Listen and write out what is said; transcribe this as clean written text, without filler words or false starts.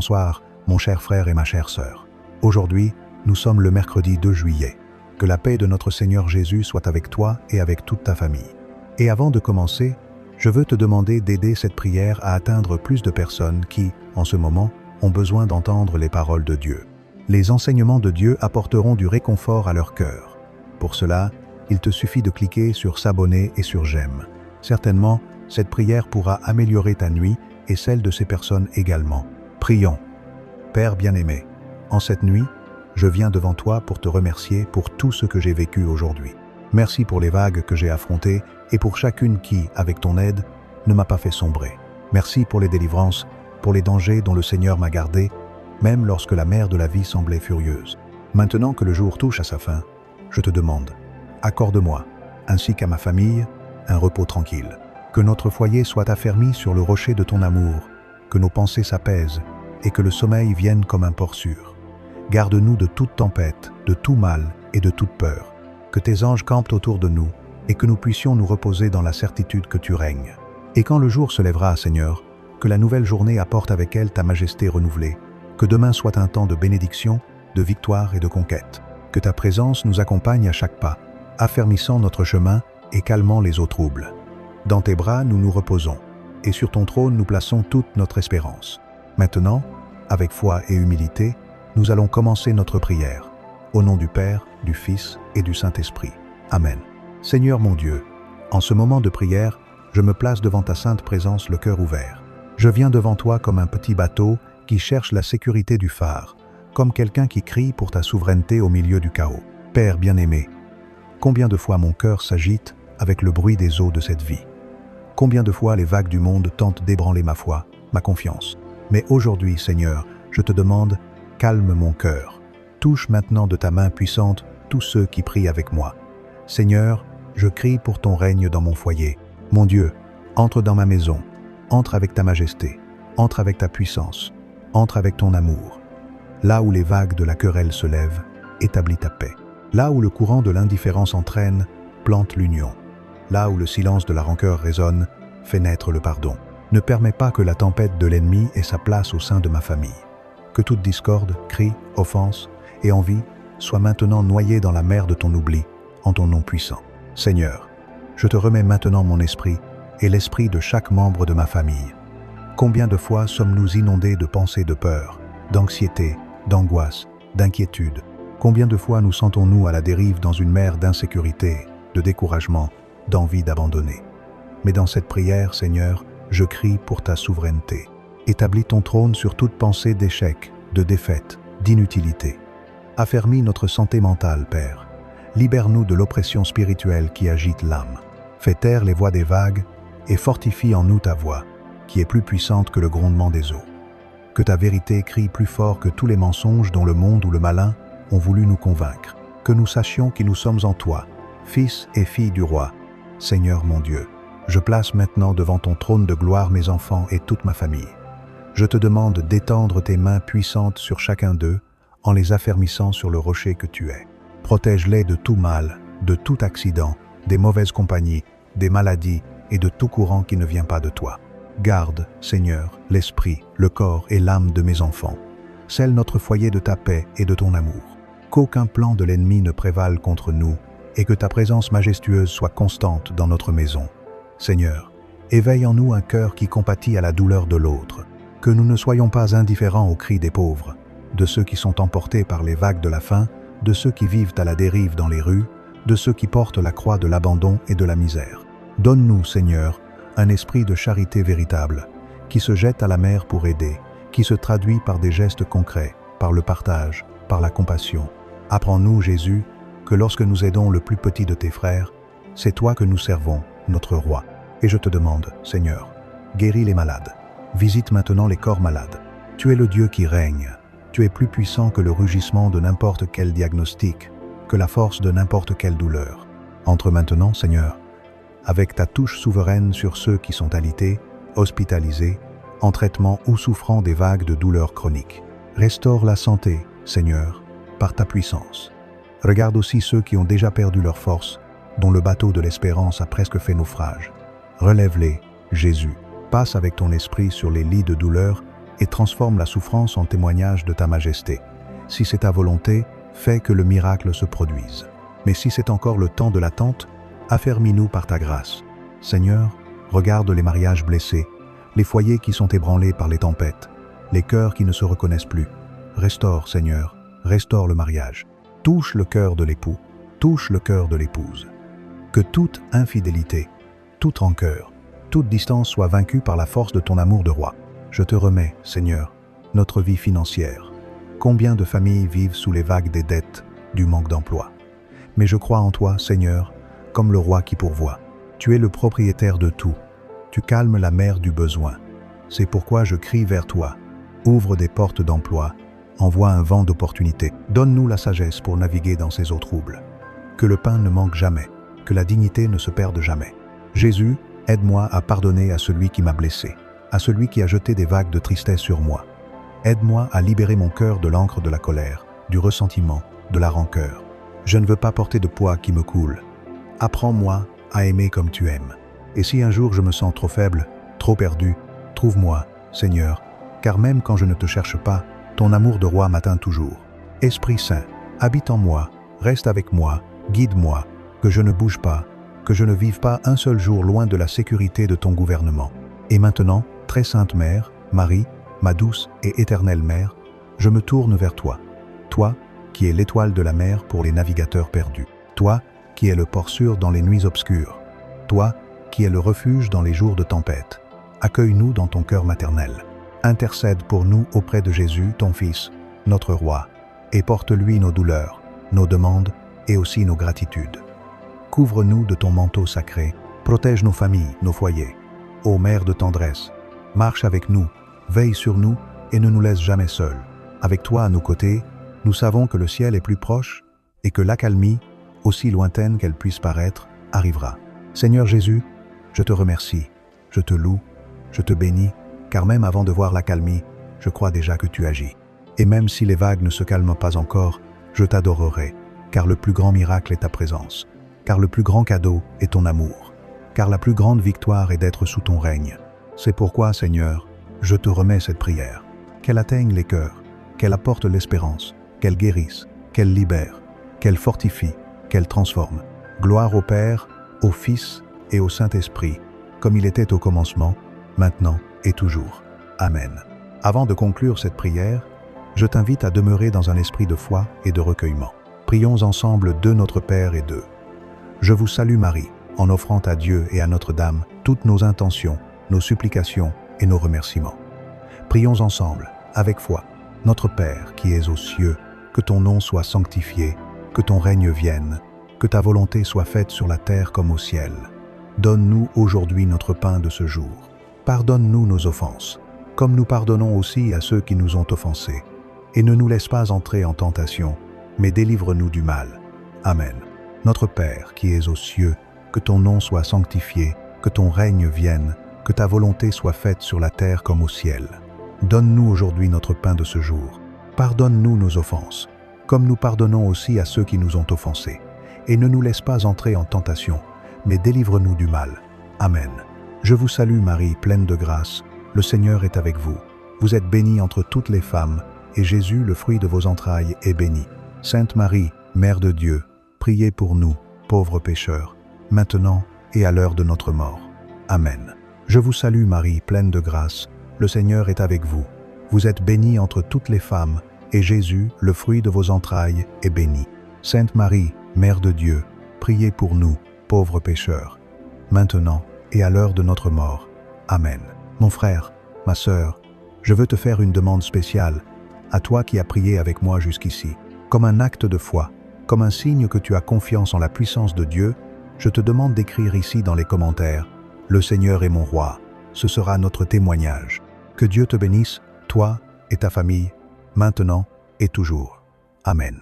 Bonsoir, mon cher frère et ma chère sœur. Aujourd'hui, nous sommes le mercredi 2 juillet. Que la paix de notre Seigneur Jésus soit avec toi et avec toute ta famille. Et avant de commencer, je veux te demander d'aider cette prière à atteindre plus de personnes qui, en ce moment, ont besoin d'entendre les paroles de Dieu. Les enseignements de Dieu apporteront du réconfort à leur cœur. Pour cela, il te suffit de cliquer sur s'abonner et sur j'aime. Certainement, cette prière pourra améliorer ta nuit et celle de ces personnes également. Prions. Père bien-aimé, en cette nuit, je viens devant toi pour te remercier pour tout ce que j'ai vécu aujourd'hui. Merci pour les vagues que j'ai affrontées et pour chacune qui, avec ton aide, ne m'a pas fait sombrer. Merci pour les délivrances, pour les dangers dont le Seigneur m'a gardé, même lorsque la mer de la vie semblait furieuse. Maintenant que le jour touche à sa fin, je te demande, accorde-moi, ainsi qu'à ma famille, un repos tranquille. Que notre foyer soit affermi sur le rocher de ton amour, que nos pensées s'apaisent et que le sommeil vienne comme un port sûr. Garde-nous de toute tempête, de tout mal et de toute peur. Que tes anges campent autour de nous et que nous puissions nous reposer dans la certitude que tu règnes. Et quand le jour se lèvera, Seigneur, que la nouvelle journée apporte avec elle ta majesté renouvelée. Que demain soit un temps de bénédiction, de victoire et de conquête. Que ta présence nous accompagne à chaque pas, affermissant notre chemin et calmant les eaux troubles. Dans tes bras, nous nous reposons, et sur ton trône, nous plaçons toute notre espérance. Maintenant, avec foi et humilité, nous allons commencer notre prière. Au nom du Père, du Fils et du Saint-Esprit. Amen. Seigneur mon Dieu, en ce moment de prière, je me place devant ta sainte présence le cœur ouvert. Je viens devant toi comme un petit bateau qui cherche la sécurité du phare, comme quelqu'un qui crie pour ta souveraineté au milieu du chaos. Père bien-aimé, combien de fois mon cœur s'agite avec le bruit des eaux de cette vie. Combien de fois les vagues du monde tentent d'ébranler ma foi, ma confiance. Mais aujourd'hui, Seigneur, je te demande, calme mon cœur. Touche maintenant de ta main puissante tous ceux qui prient avec moi. Seigneur, je crie pour ton règne dans mon foyer. Mon Dieu, entre dans ma maison, entre avec ta majesté, entre avec ta puissance, entre avec ton amour. Là où les vagues de la querelle se lèvent, établis ta paix. Là où le courant de l'indifférence entraîne, plante l'union. Là où le silence de la rancœur résonne, fais naître le pardon. Ne permets pas que la tempête de l'ennemi ait sa place au sein de ma famille. Que toute discorde, cri, offense et envie soient maintenant noyées dans la mer de ton oubli, en ton nom puissant. Seigneur, je te remets maintenant mon esprit et l'esprit de chaque membre de ma famille. Combien de fois sommes-nous inondés de pensées de peur, d'anxiété, d'angoisse, d'inquiétude? Combien de fois nous sentons-nous à la dérive dans une mer d'insécurité, de découragement, d'envie d'abandonner? Mais dans cette prière, Seigneur, je crie pour ta souveraineté. Établis ton trône sur toute pensée d'échec, de défaite, d'inutilité. Affermis notre santé mentale, Père. Libère-nous de l'oppression spirituelle qui agite l'âme. Fais taire les voix des vagues et fortifie en nous ta voix, qui est plus puissante que le grondement des eaux. Que ta vérité crie plus fort que tous les mensonges dont le monde ou le malin ont voulu nous convaincre. Que nous sachions qui nous sommes en toi, fils et filles du roi. Seigneur mon Dieu, je place maintenant devant ton trône de gloire mes enfants et toute ma famille. Je te demande d'étendre tes mains puissantes sur chacun d'eux en les affermissant sur le rocher que tu es. Protège-les de tout mal, de tout accident, des mauvaises compagnies, des maladies et de tout courant qui ne vient pas de toi. Garde, Seigneur, l'esprit, le corps et l'âme de mes enfants. Scelle notre foyer de ta paix et de ton amour. Qu'aucun plan de l'ennemi ne prévale contre nous et que ta présence majestueuse soit constante dans notre maison. Seigneur, éveille en nous un cœur qui compatit à la douleur de l'autre. Que nous ne soyons pas indifférents aux cris des pauvres, de ceux qui sont emportés par les vagues de la faim, de ceux qui vivent à la dérive dans les rues, de ceux qui portent la croix de l'abandon et de la misère. Donne-nous, Seigneur, un esprit de charité véritable, qui se jette à la mer pour aider, qui se traduit par des gestes concrets, par le partage, par la compassion. Apprends-nous, Jésus, que lorsque nous aidons le plus petit de tes frères, c'est toi que nous servons, notre roi. Et je te demande, Seigneur, guéris les malades. Visite maintenant les corps malades. Tu es le Dieu qui règne. Tu es plus puissant que le rugissement de n'importe quel diagnostic, que la force de n'importe quelle douleur. Entre maintenant, Seigneur, avec ta touche souveraine sur ceux qui sont alités, hospitalisés, en traitement ou souffrant des vagues de douleurs chroniques. Restaure la santé, Seigneur, par ta puissance. Regarde aussi ceux qui ont déjà perdu leur force, dont le bateau de l'espérance a presque fait naufrage. Relève-les, Jésus. Passe avec ton esprit sur les lits de douleur et transforme la souffrance en témoignage de ta majesté. Si c'est ta volonté, fais que le miracle se produise. Mais si c'est encore le temps de l'attente, affermis-nous par ta grâce. Seigneur, regarde les mariages blessés, les foyers qui sont ébranlés par les tempêtes, les cœurs qui ne se reconnaissent plus. Restaure, Seigneur, restaure le mariage. Touche le cœur de l'époux, touche le cœur de l'épouse. Que toute infidélité, toute rancœur, toute distance soit vaincue par la force de ton amour de roi. Je te remets, Seigneur, notre vie financière. Combien de familles vivent sous les vagues des dettes, du manque d'emploi. Mais je crois en toi, Seigneur, comme le roi qui pourvoit. Tu es le propriétaire de tout. Tu calmes la mer du besoin. C'est pourquoi je crie vers toi. Ouvre des portes d'emploi. Envoie un vent d'opportunités. Donne-nous la sagesse pour naviguer dans ces eaux troubles. Que le pain ne manque jamais. Que la dignité ne se perde jamais. Jésus, aide-moi à pardonner à celui qui m'a blessé, à celui qui a jeté des vagues de tristesse sur moi. Aide-moi à libérer mon cœur de l'encre de la colère, du ressentiment, de la rancœur. Je ne veux pas porter de poids qui me coule. Apprends-moi à aimer comme tu aimes. Et si un jour je me sens trop faible, trop perdu, trouve-moi, Seigneur, car même quand je ne te cherche pas, ton amour de roi m'atteint toujours. Esprit Saint, habite en moi, reste avec moi, guide-moi, que je ne bouge pas, que je ne vive pas un seul jour loin de la sécurité de ton gouvernement. Et maintenant, très sainte Mère, Marie, ma douce et éternelle Mère, je me tourne vers toi. Toi, qui es l'étoile de la mer pour les navigateurs perdus. Toi, qui es le port sûr dans les nuits obscures. Toi, qui es le refuge dans les jours de tempête. Accueille-nous dans ton cœur maternel. Intercède pour nous auprès de Jésus, ton Fils, notre Roi, et porte-lui nos douleurs, nos demandes et aussi nos gratitudes. Couvre-nous de ton manteau sacré, protège nos familles, nos foyers. Ô Mère de tendresse, marche avec nous, veille sur nous et ne nous laisse jamais seuls. Avec toi à nos côtés, nous savons que le ciel est plus proche et que l'accalmie, aussi lointaine qu'elle puisse paraître, arrivera. Seigneur Jésus, je te remercie, je te loue, je te bénis, car même avant de voir l'accalmie, je crois déjà que tu agis. Et même si les vagues ne se calment pas encore, je t'adorerai, car le plus grand miracle est ta présence, car le plus grand cadeau est ton amour, car la plus grande victoire est d'être sous ton règne. C'est pourquoi, Seigneur, je te remets cette prière, qu'elle atteigne les cœurs, qu'elle apporte l'espérance, qu'elle guérisse, qu'elle libère, qu'elle fortifie, qu'elle transforme. Gloire au Père, au Fils et au Saint-Esprit, comme il était au commencement, maintenant et toujours. Amen. Avant de conclure cette prière, je t'invite à demeurer dans un esprit de foi et de recueillement. Prions ensemble de notre Père et de. Je vous salue Marie, en offrant à Dieu et à Notre-Dame toutes nos intentions, nos supplications et nos remerciements. Prions ensemble, avec foi. Notre Père qui es aux cieux, que ton nom soit sanctifié, que ton règne vienne, que ta volonté soit faite sur la terre comme au ciel. Donne-nous aujourd'hui notre pain de ce jour. Pardonne-nous nos offenses, comme nous pardonnons aussi à ceux qui nous ont offensés. Et ne nous laisse pas entrer en tentation, mais délivre-nous du mal. Amen. Notre Père qui es aux cieux, que ton nom soit sanctifié, que ton règne vienne, que ta volonté soit faite sur la terre comme au ciel. Donne-nous aujourd'hui notre pain de ce jour. Pardonne-nous nos offenses, comme nous pardonnons aussi à ceux qui nous ont offensés. Et ne nous laisse pas entrer en tentation, mais délivre-nous du mal. Amen. Je vous salue Marie, pleine de grâce, le Seigneur est avec vous. Vous êtes bénie entre toutes les femmes, et Jésus, le fruit de vos entrailles, est béni. Sainte Marie, Mère de Dieu, priez pour nous, pauvres pécheurs, maintenant et à l'heure de notre mort. Amen. Je vous salue Marie, pleine de grâce, le Seigneur est avec vous. Vous êtes bénie entre toutes les femmes, et Jésus, le fruit de vos entrailles, est béni. Sainte Marie, Mère de Dieu, priez pour nous, pauvres pécheurs, maintenant et à l'heure de notre mort. Amen. Mon frère, ma sœur, je veux te faire une demande spéciale, à toi qui as prié avec moi jusqu'ici. Comme un acte de foi, comme un signe que tu as confiance en la puissance de Dieu, je te demande d'écrire ici dans les commentaires « Le Seigneur est mon roi ». Ce sera notre témoignage. Que Dieu te bénisse, toi et ta famille, maintenant et toujours. Amen.